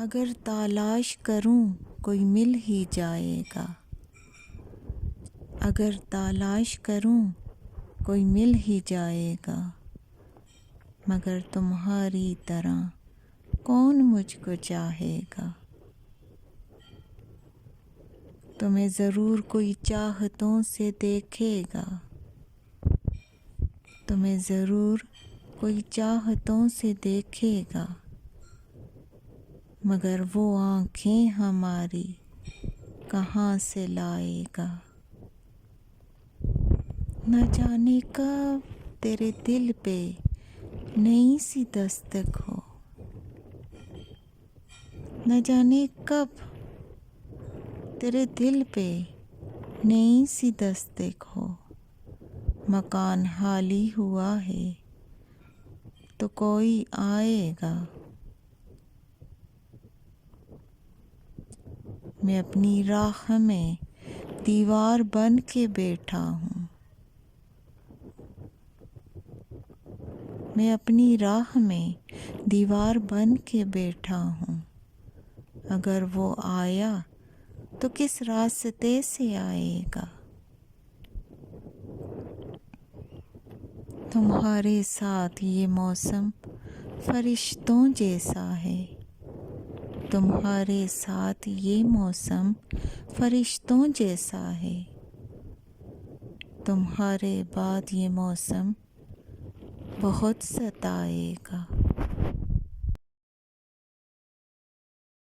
अगर तलाश करूं कोई मिल ही जाएगा। अगर तलाश करूं कोई मिल ही जाएगा। मगर तुम्हारी तरह कौन मुझको चाहेगा। तुम्हें ज़रूर कोई चाहतों से देखेगा। तुम्हें ज़रूर कोई चाहतों से देखेगा। मगर वो आँखें हमारी कहाँ से लाएगा। न जाने कब तेरे दिल पे नई सी दस्तक हो। न जाने कब तेरे दिल पे नई सी दस्तक हो। मकान खाली हुआ है तो कोई आएगा। मैं अपनी राह में दीवार बन के बैठा हूँ। मैं अपनी राह में दीवार बन के बैठा हूँ। अगर वो आया तो किस रास्ते से आएगा। तुम्हारे साथ ये मौसम फरिश्तों जैसा है। तुम्हारे साथ ये मौसम फरिश्तों जैसा है। तुम्हारे बाद ये मौसम बहुत सताएगा।